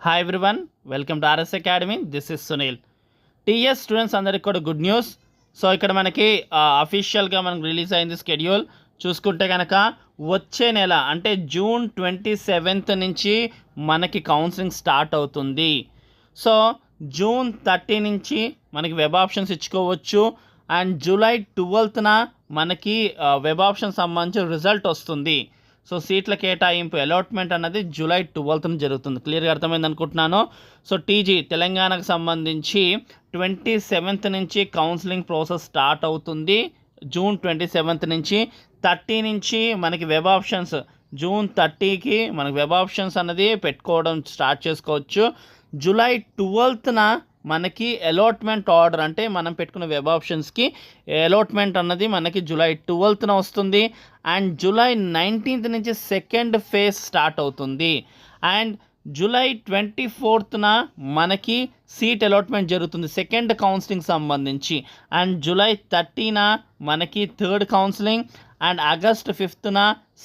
Hi everyone, welcome to RS academy. This is Sunil. TS students అందరికి కూడా good news. So ఇక్కడ మనకి అఫీషియల్గా మనకు రిలీజ్ అయింది స్కెడ్యూల్. చూసుకుంటే కనుక వచ్చే నెల అంటే జూన్ 27th నుంచి మనకి కౌన్సిలింగ్ స్టార్ట్ అవుతుంది. సో జూన్ 30 నుంచి మనకి వెబ్ ఆప్షన్స్ ఇచ్చుకోవచ్చు. అండ్ జూలై 12th మనకి వెబ్ ఆప్షన్ సంబంధించి రిజల్ట్ వస్తుంది. సో సీట్ల కేటాయింపు అలాట్మెంట్ అన్నది జూలై 12th జరుగుతుంది. క్లియర్గా అర్థమైంది అనుకుంటున్నాను. సో టీజీ తెలంగాణకు సంబంధించి 27th నుంచి కౌన్సిలింగ్ ప్రాసెస్ స్టార్ట్ అవుతుంది. జూన్ 27th నుంచి 30 నుంచి మనకి వెబ్ ఆప్షన్స్, జూన్ 30కి మనకి వెబ్ ఆప్షన్స్ అన్నది పెట్టుకోవడం స్టార్ట్ చేసుకోవచ్చు. జూలై 12th మనకి అలాట్మెంట్ ఆర్డర్ అంటే మనం పెట్టుకున్న వెబ్ ఆప్షన్స్కి అలాట్మెంట్ అన్నది మనకి జూలై 12th వస్తుంది. అండ్ జూలై 19th నుంచి సెకండ్ ఫేజ్ స్టార్ట్ అవుతుంది. అండ్ జూలై 24th మనకి సీట్ అలాట్మెంట్ జరుగుతుంది సెకండ్ కౌన్సిలింగ్ సంబంధించి. అండ్ జూలై 30 మనకి third counselling. And August 5th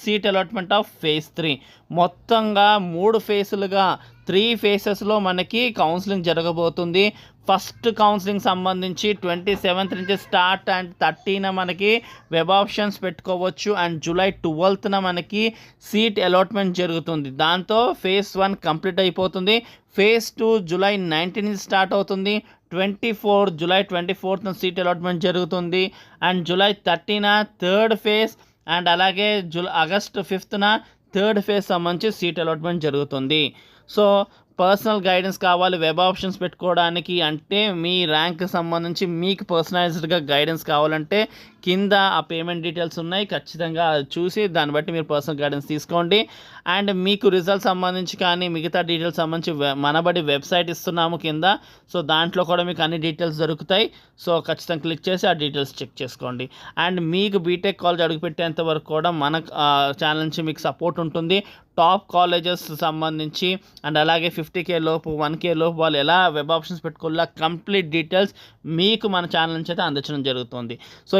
seat allotment of phase 3. మొత్తంగా 3 ఫేజులుగా 3 ఫేజెస్లో మనకి కౌన్సిలింగ్ జరగబోతుంది. ఫస్ట్ కౌన్సిలింగ్ సంబంధించి 27th నుంచి స్టార్ట్. అండ్ 30 మనకి వెబ్ ఆప్షన్స్ పెట్టుకోవచ్చు. అండ్ జూలై 12th మనకి సీట్ అలాట్మెంట్ జరుగుతుంది. దాంతో ఫేజ్ 1 కంప్లీట్ అయిపోతుంది. ఫేజ్ 2 జూలై 19 నుంచి స్టార్ట్ అవుతుంది. జూలై 24th సీట్ అలాట్మెంట్ జరుగుతుంది. And July 30 third phase. And అలాగే ఆగస్ట్ 5th థర్డ్ ఫేజ్ సంబంధించి సీట్ అలాట్మెంట్ జరుగుతుంది. సో పర్సనల్ గైడెన్స్ కావాలి వెబ్ ఆప్షన్స్ పెట్టుకోవడానికి అంటే మీ ర్యాంక్ సంబంధించి మీకు పర్సనలైజ్డ్గా గైడెన్స్ కావాలంటే కింద ఆ పేమెంట్ డీటెయిల్స్ ఉన్నాయి. ఖచ్చితంగా చూసి దాన్ని బట్టి మీరు పర్సనల్ గైడెన్స్ తీసుకోండి. అండ్ మీకు రిజల్ట్ సంబంధించి కానీ మిగతా డీటెయిల్స్ సంబంధించి మనబడి వెబ్సైట్ ఇస్తున్నాము కింద. సో దాంట్లో కూడా మీకు అన్ని డీటెయిల్స్ దొరుకుతాయి. సో ఖచ్చితంగా క్లిక్ చేసి ఆ డీటెయిల్స్ చెక్ చేసుకోండి. అండ్ మీకు బీటెక్ కాలేజ్ అడుగుపెట్టేంత వరకు కూడా మన ఛానల్ నుంచి మీకు సపోర్ట్ ఉంటుంది. టాప్ కాలేజెస్ సంబంధించి అండ్ అలాగే 50K లోపు 1K లోపు వాళ్ళు ఎలా వెబ్ ఆప్షన్స్ పెట్టుకోవాలా కంప్లీట్ డీటెయిల్స్ మీకు మన ఛానల్ నుంచి అయితే అందించడం జరుగుతుంది. సో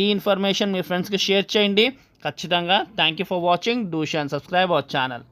ఈ ఇన్ఫర్మేషన్ మీ ఫ్రెండ్స్కి షేర్ చేయండి ఖచ్చితంగా. Thank you for watching. Do share and subscribe our channel.